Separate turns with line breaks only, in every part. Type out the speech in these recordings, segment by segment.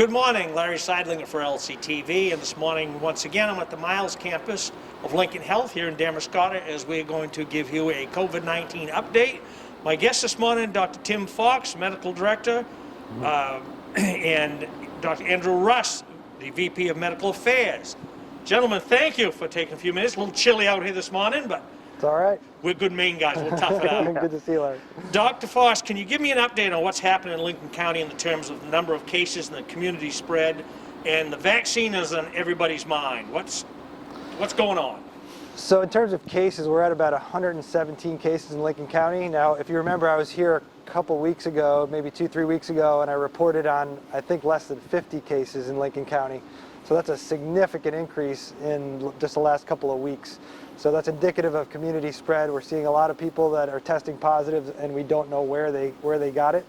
Good morning, Larry Seidlinger for LCTV, and this morning, once again, I'm at the Miles campus of Lincoln Health here in Damariscotta as we're going to give you a COVID-19 update. My guest this morning, Dr. Tim Fox, Medical Director, and Dr. Andrew Russ, the VP of Medical Affairs. Gentlemen, thank you for taking a few minutes. A little chilly out here this morning, but
it's all right.
We're good Maine guys. We'll tough it out.
Good to see you, Larry.
Dr. Fox, can you give me an update on what's happening in Lincoln County in the terms of the number of cases and the community spread, and the vaccine is on everybody's mind? What's going on?
So in terms of cases, we're at about 117 cases in Lincoln County. Now, if you remember, I was here a couple weeks ago, maybe 2-3 weeks ago, and I reported on, I think, less than 50 cases in Lincoln County. So that's a significant increase in just the last couple of weeks. So that's indicative of community spread. We're seeing a lot of people that are testing positive, and we don't know where they got it,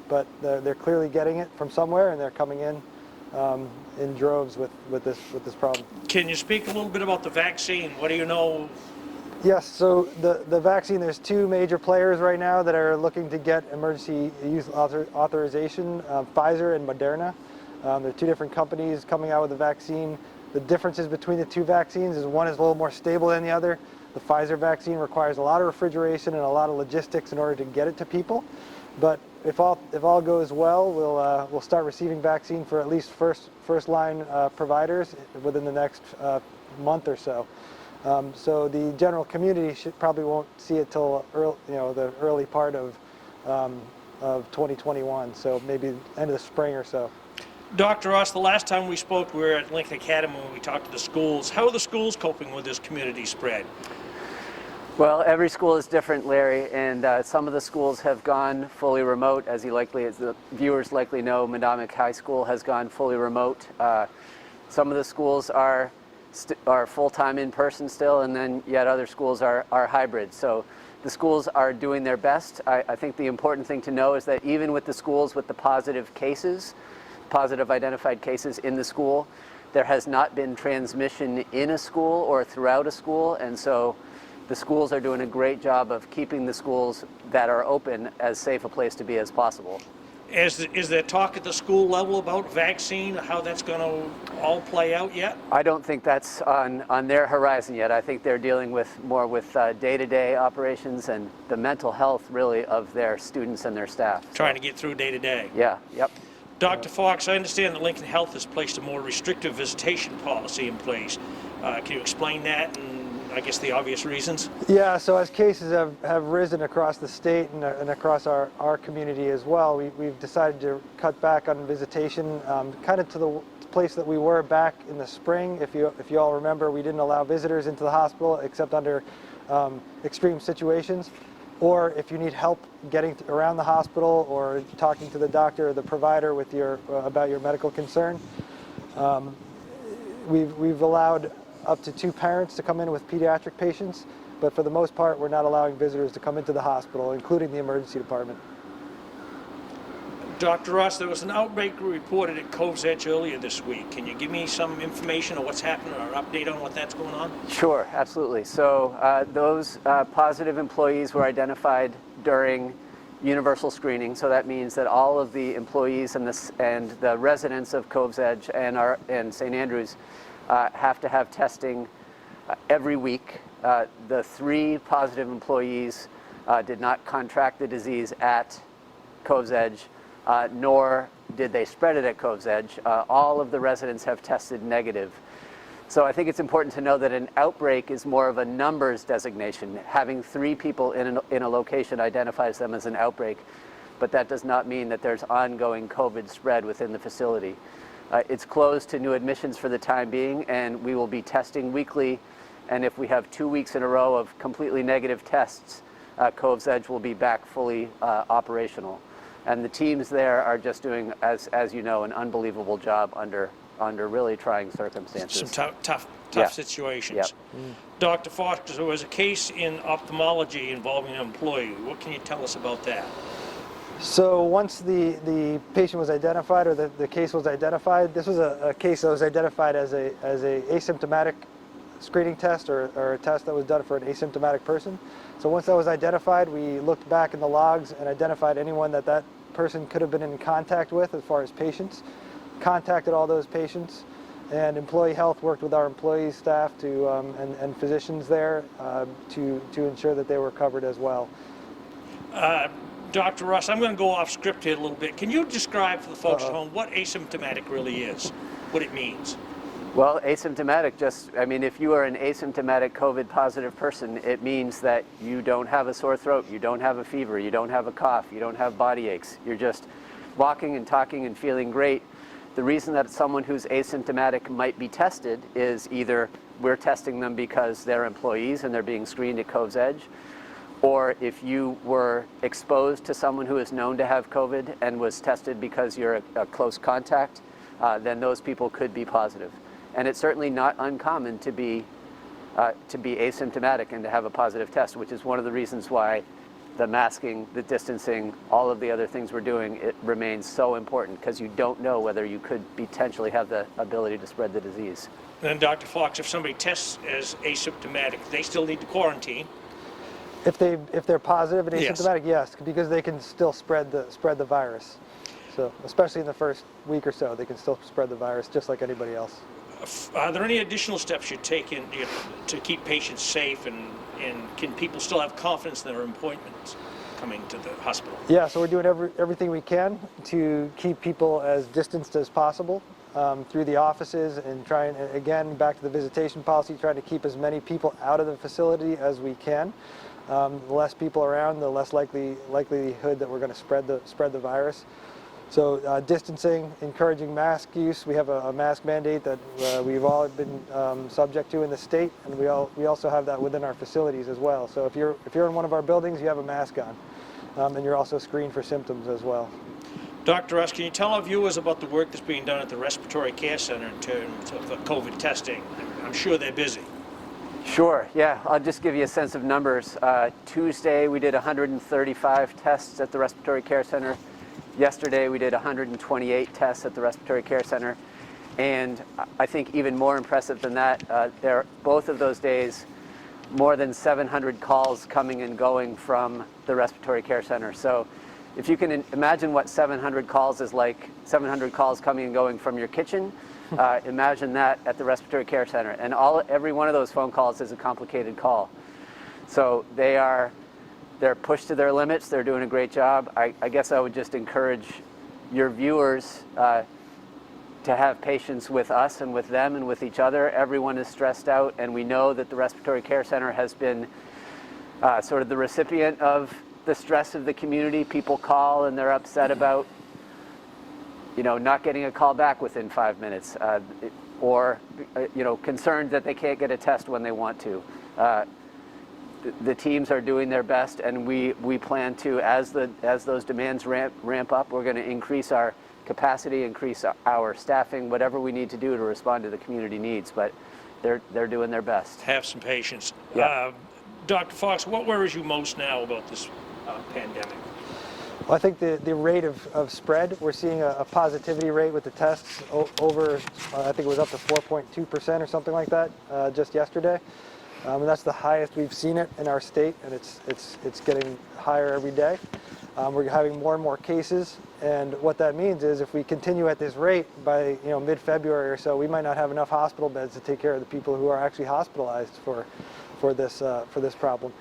but they're clearly getting it from somewhere, and they're coming in droves with this problem.
Can you speak a little bit about the vaccine? What do you know?
Yes, so the vaccine, there's two major players right now that are looking to get emergency use authorization, Pfizer and Moderna. There are two different companies coming out with the vaccine. The differences between the two vaccines is one is a little more stable than the other. The Pfizer vaccine requires a lot of refrigeration and a lot of logistics in order to get it to people. But if all goes well, we'll start receiving vaccine for at least first line providers within the next month or so. So the general community probably won't see it till the early part of 2021. So maybe end of the spring or so.
Dr. Ross, the last time we spoke, we were at Lincoln Academy when we talked to the schools. How are the schools coping with this community spread?
Well, every school is different, Larry, and some of the schools have gone fully remote. As the viewers likely know, Madomic High School has gone fully remote. Some of the schools are full-time in person still, and then yet other schools are hybrid. So the schools are doing their best. I think the important thing to know is that even with the schools with the positive identified cases in the school, there has not been transmission in a school or throughout a school, and so the schools are doing a great job of keeping the schools that are open as safe a place to be as possible.
Is there talk at the school level about vaccine, how that's going to all play out yet?
I don't think that's on their horizon yet. I think they're dealing more with day-to-day operations and the mental health, really, of their students and their staff.
Trying to get through day-to-day.
Yeah, yep.
Dr. Fox, I understand that Lincoln Health has placed a more restrictive visitation policy in place. Can you explain that and I guess the obvious reasons?
Yeah, so as cases have risen across the state and across our community as well, we've decided to cut back on visitation, kind of to the place that we were back in the spring. If you all remember, we didn't allow visitors into the hospital except under extreme situations, or if you need help getting around the hospital or talking to the doctor or the provider with about your medical concern. We've allowed up to 2 parents to come in with pediatric patients, but for the most part, we're not allowing visitors to come into the hospital, including the emergency department.
Dr. Ross, there was an outbreak reported at Cove's Edge earlier this week. Can you give me some information on what's happening or update on what that's going on?
Sure, absolutely. So those positive employees were identified during universal screening. So that means that all of the employees and the residents of Cove's Edge and St. Andrews have to have testing every week. The 3 positive employees did not contract the disease at Cove's Edge, nor did they spread it at Cove's Edge. All of the residents have tested negative. So I think it's important to know that an outbreak is more of a numbers designation. Having 3 people in a location identifies them as an outbreak, but that does not mean that there's ongoing COVID spread within the facility. It's closed to new admissions for the time being, and we will be testing weekly. And if we have 2 weeks in a row of completely negative tests, Cove's Edge will be back fully operational. And the teams there are just doing, as you know, an unbelievable job under really trying circumstances.
Some tough
Yeah.
situations.
Yep.
Dr. Fox, there was a case in ophthalmology involving an employee. What can you tell us about that?
So once the patient was identified, or the case was identified, this was a case that was identified as a asymptomatic screening test or a test that was done for an asymptomatic person. So once that was identified, we looked back in the logs and identified anyone that person could have been in contact with as far as patients. contacted all those patients, and employee health worked with our employees, staff, and physicians there to ensure that they were covered as well.
Dr. Russ, I'm going to go off script here a little bit. Can you describe for the folks at home what asymptomatic really is, what it means?
Well, asymptomatic I mean, if you are an asymptomatic COVID positive person, it means that you don't have a sore throat, you don't have a fever, you don't have a cough, you don't have body aches. You're just walking and talking and feeling great. The reason that someone who's asymptomatic might be tested is either we're testing them because they're employees and they're being screened at Cove's Edge, or if you were exposed to someone who is known to have COVID and was tested because you're a close contact, then those people could be positive. And it's certainly not uncommon to be asymptomatic and to have a positive test, which is one of the reasons why the masking, the distancing, all of the other things we're doing, it remains so important, because you don't know whether you could potentially have the ability to spread the disease.
And then Dr. Fox, if somebody tests as asymptomatic, they still need to quarantine.
If they're positive and asymptomatic, yes, because they can still spread the virus. So especially in the first week or so, they can still spread the virus just like anybody else.
Are there any additional steps you take to keep patients safe, and can people still have confidence in their appointments coming to the hospital?
Yeah, so we're doing everything we can to keep people as distanced as possible through the offices, and trying, again, back to the visitation policy, trying to keep as many people out of the facility as we can. The less people around, the less likelihood that we're going to spread the virus. So distancing, encouraging mask use. We have a mask mandate that we've all been subject to in the state, and we also have that within our facilities as well. So if you're in one of our buildings, you have a mask on, and you're also screened for symptoms as well.
Dr. Russ, can you tell our viewers about the work that's being done at the Respiratory Care Center in terms of COVID testing? I'm sure they're busy.
Sure, yeah, I'll just give you a sense of numbers. Tuesday we did 135 tests at the Respiratory Care Center. Yesterday we did 128 tests at the Respiratory Care Center. And I think even more impressive than that, both of those days, more than 700 calls coming and going from the Respiratory Care Center. So if you can imagine what 700 calls is like, 700 calls coming and going from your kitchen, imagine that at the Respiratory Care Center. And every one of those phone calls is a complicated call. So they're pushed to their limits. They're doing a great job. I guess I would just encourage your viewers to have patience with us and with them and with each other. Everyone is stressed out, and we know that the Respiratory Care Center has been sort of the recipient of the stress of the community. People call and they're upset about not getting a call back within 5 minutes, or concerned that they can't get a test when they want to. The teams are doing their best, and we plan to, as those demands ramp up, we're going to increase our capacity, increase our staffing, whatever we need to do to respond to the community needs. But they're doing their best.
Have some patience.
Yeah.
Dr. Fox, what worries you most now about this pandemic?
Well, I think the rate of spread, we're seeing a positivity rate with the tests over, I think it was up to 4.2% or something like that just yesterday. And that's the highest we've seen it in our state, and it's getting higher every day. We're having more and more cases, and what that means is if we continue at this rate by mid-February or so, we might not have enough hospital beds to take care of the people who are actually hospitalized for this problem.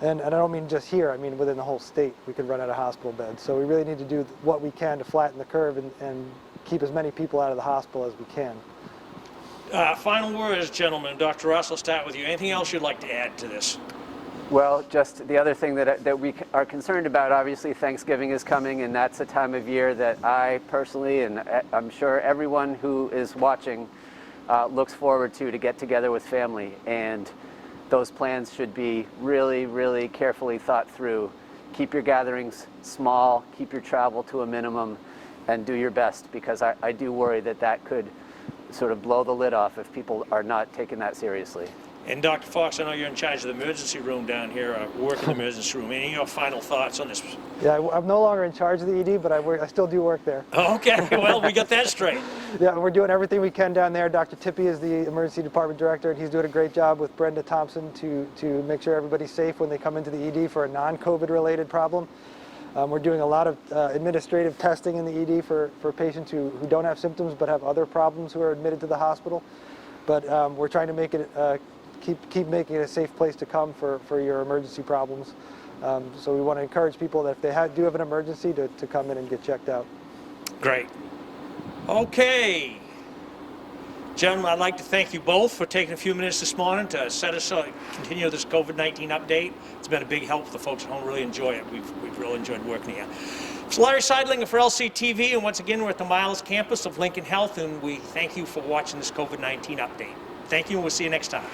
And I don't mean just here, I mean within the whole state we could run out of hospital beds. So we really need to do what we can to flatten the curve and keep as many people out of the hospital as we can.
Final words, gentlemen. Dr. Russ, I'll start with you. Anything else you'd like to add to this?
Well, just the other thing that we are concerned about, obviously Thanksgiving is coming, and that's a time of year that I personally, and I'm sure everyone who is watching, looks forward to get together with family. And those plans should be really, really carefully thought through. Keep your gatherings small, keep your travel to a minimum, and do your best, because I do worry that could sort of blow the lid off if people are not taking that seriously.
And Dr. Fox, I know you're in charge of the emergency room down here, work in the emergency room. Any of your final thoughts on this?
Yeah, I'm no longer in charge of the ED, but I still do work there.
Okay, well, we got that straight.
Yeah, we're doing everything we can down there. Dr. Tippy is the emergency department director, and he's doing a great job with Brenda Thompson to make sure everybody's safe when they come into the ED for a non-COVID related problem. We're doing a lot of administrative testing in the ED for patients who don't have symptoms but have other problems who are admitted to the hospital. But we're trying to make it keep making it a safe place to come for your emergency problems. So we want to encourage people that if they do have an emergency to come in and get checked out.
Great. Okay. Gentlemen, I'd like to thank you both for taking a few minutes this morning to continue this COVID-19 update. It's been a big help for the folks at home. Really enjoy it. We've really enjoyed working here. It's Larry Seidlinger for LCTV, and once again, we're at the Miles campus of Lincoln Health, and we thank you for watching this COVID-19 update. Thank you, and we'll see you next time.